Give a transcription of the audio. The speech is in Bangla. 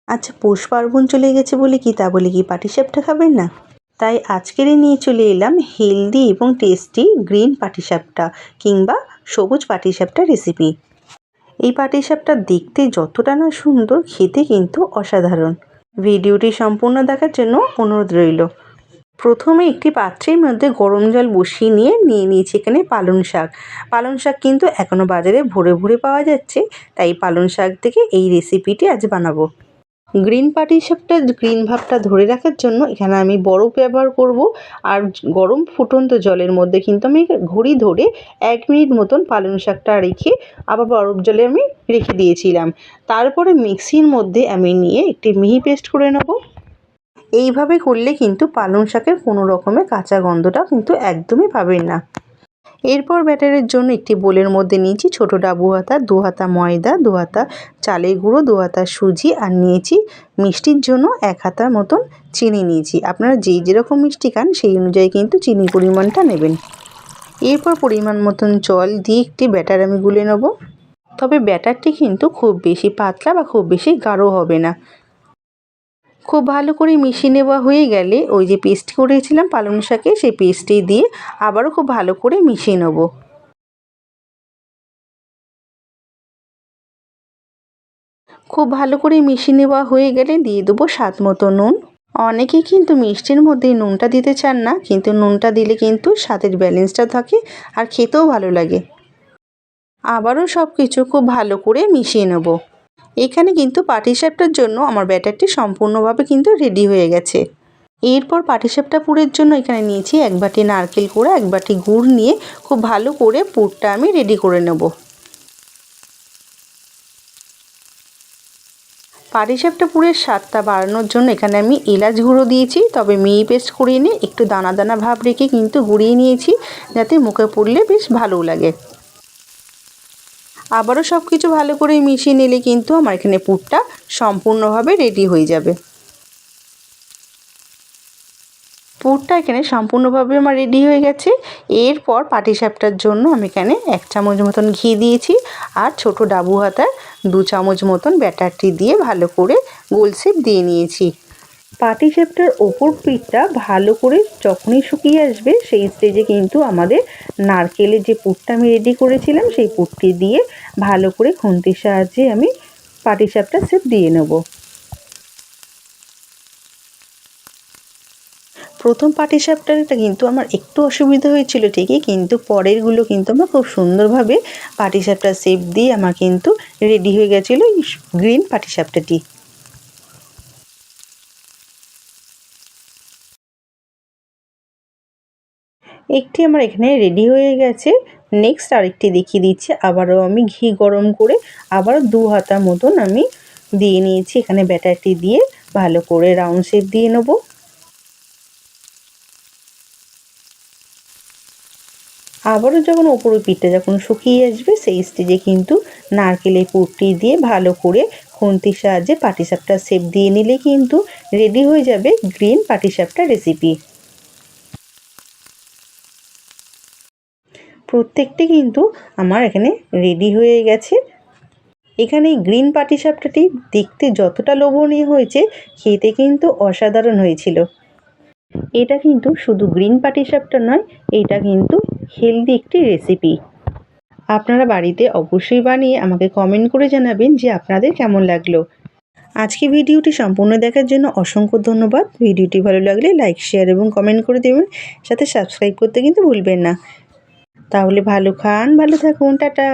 আচ্ছা, পৌষ পার্বণ চলে গেছে বলে কি পাটিসাপটা খাবেন না? তাই আজকেরই নিয়ে চলে এলাম হেলদি এবং টেস্টি গ্রিন পাটিসাপটা কিংবা সবুজ পাটিসাপটা রেসিপি। এই পাটিসাপটা দেখতে যতটা না সুন্দর, খেতে কিন্তু অসাধারণ। ভিডিওটি সম্পূর্ণ দেখার জন্য অনুরোধ রইল। প্রথমে একটি পাত্রের মধ্যে গরম জল বসিয়ে নিয়ে নিয়েছি এখানে পালং শাক। পালং শাক কিন্তু এখনও বাজারে ভরে ভরে পাওয়া যাচ্ছে, তাই পালং শাক থেকে এই রেসিপিটি আজ বানাবো। গ্রিন পাটিসাপটা গ্রিন ভাবটা ধরে রাখার জন্য এখানে আমি বরফ ব্যবহার করব। আর গরম ফুটন্ত জলের মধ্যে কিন্তু আমি ঘড়ি ধরে 1 মিনিট মতন পালং শাকটা রেখে আবার বরফ জলে আমি রেখে দিয়েছিলাম। তারপরে মিক্সির মধ্যে আমি নিয়ে একটি মিহি পেস্ট করে নেব। এইভাবে করলে কিন্তু পালং শাকের কোনো রকমের কাঁচা গন্ধটা কিন্তু একদমই পাবেন না। এরপর ব্যাটারের জন্য একটি বোলের মধ্যে নিয়েছি ছোটো ডাবু হাতা, 2 হাতা ময়দা, 2 হাতা চালের গুঁড়ো, 2 হাতা সুজি, আর নিয়েছি মিষ্টির জন্য 1 হাতার মতন চিনি নিয়েছি। আপনারা যেরকম মিষ্টি খান সেই অনুযায়ী কিন্তু চিনির পরিমাণটা নেবেন। এরপর পরিমাণ মতন জল দিয়ে একটি ব্যাটার আমি গুলে নেব। তবে ব্যাটারটি কিন্তু খুব বেশি পাতলা বা খুব বেশি গাঢ় হবে না। খুব ভালো করে মিশিয়ে নেওয়া হয়ে গেলে ওই যে পেস্ট করেছিলাম পালং শাকে, সেই পেস্টটি দিয়ে আবারও খুব ভালো করে মিশিয়ে নেব। খুব ভালো করে মিশিয়ে নেওয়া হয়ে গেলে দিয়ে দেবো স্বাদ মতো নুন। অনেকেই কিন্তু মিষ্টির মধ্যে নুনটা দিতে চান না, কিন্তু নুনটা দিলে কিন্তু স্বাদের ব্যালেন্সটা থাকে আর খেতেও ভালো লাগে। আবারও সব কিছু খুব ভালো করে মিশিয়ে নেব। এখানে কিন্তু পাটিসাপটার জন্য আমার ব্যাটারটি সম্পূর্ণভাবে কিন্তু রেডি হয়ে গেছে। এরপর পাটিসাপটা পুরের জন্য এখানে নিয়েছি 1 বাটি নারকেল কোড়া, 1 বাটি গুড় নিয়ে খুব ভালো করে পুরটা আমি রেডি করে নেব। পাটিসাপটা পুরের স্বাদটা বাড়ানোর জন্য এখানে আমি এলাচ গুঁড়ো দিয়েছি, তবে মিহি পেস্ট করিয়ে নিয়ে একটু দানা দানা ভাব রেখে কিন্তু গুঁড়িয়ে নিয়েছি, যাতে মুখে পড়লে বেশ ভালো লাগে। আবারও সব কিছু ভালো করে মিশিয়ে নিলে কিন্তু আমার এখানে পুরটা সম্পূর্ণভাবে রেডি হয়ে যাবে। পুরটা এখানে সম্পূর্ণভাবে আমার রেডি হয়ে গেছে। এরপর পাটিসাপটার জন্য আমি এখানে 1 চামচ মতন ঘি দিয়েছি, আর ছোটো ডাবু হাতার 2 চামচ মতন ব্যাটারটি দিয়ে ভালো করে গোল শেপ দিয়ে নিয়েছি। পাটিসাপটার ওপর পিঠটা ভালো করে যখনই শুকিয়ে আসবে, সেই স্টেজে কিন্তু আমাদের নারকেলের যে পুরটা আমি রেডি করেছিলাম সেই পুরটি দিয়ে ভালো করে খুন্তির সাহায্যে আমি পাটিসাপটা শেপ দিয়ে নেব। প্রথম পাটিসাপটাটা কিন্তু আমার একটু অসুবিধা হয়েছিল ঠিকই, কিন্তু পরেরগুলো কিন্তু আমার খুব সুন্দরভাবে পাটিসাপটা শেপ দিয়ে আমার কিন্তু রেডি হয়ে গেছিলো এই গ্রিন পাটিসাপটাটি। একটি আমার এখানে রেডি হয়ে গেছে। নেক্সট আরেকটি দেখিয়ে দিচ্ছি। আবারও আমি ঘি গরম করে আবারও 2 হাতা মতন আমি দিয়ে নিয়েছি। এখানে ব্যাটারটি দিয়ে ভালো করে রাউন্ড শেপ দিয়ে নেব। আবারও যখন ওপরের পিঠটা যখন শুকিয়ে আসবে, সেই স্টেজে কিন্তু নারকেলের পুরটি দিয়ে ভালো করে খুন্তির সাহায্যে পাটিসাপটা শেপ দিয়ে নিলে কিন্তু রেডি হয়ে যাবে গ্রিন পাটিসাপটা রেসিপি। প্রত্যেকটি কিন্তু আমার এখানে রেডি হয়ে গেছে। এখানে এই গ্রিন পাটিসাপটাটি দেখতে যতটা লোভনীয় হয়েছে, খেতে কিন্তু অসাধারণ হয়েছিল। এটা কিন্তু শুধু গ্রিন পাটিসাপটা নয়, এটা কিন্তু হেলদি একটি রেসিপি। আপনারা বাড়িতে অবশ্যই বানিয়ে আমাকে কমেন্ট করে জানাবেন যে আপনাদের কেমন লাগলো। আজকে ভিডিওটি সম্পূর্ণ দেখার জন্য অসংখ্য ধন্যবাদ। ভিডিওটি ভালো লাগলে লাইক, শেয়ার এবং কমেন্ট করে দেবেন, সাথে সাবস্ক্রাইব করতে কিন্তু ভুলবেন না। তাহলে ভালো খান, ভালো থাকুন, টাটা।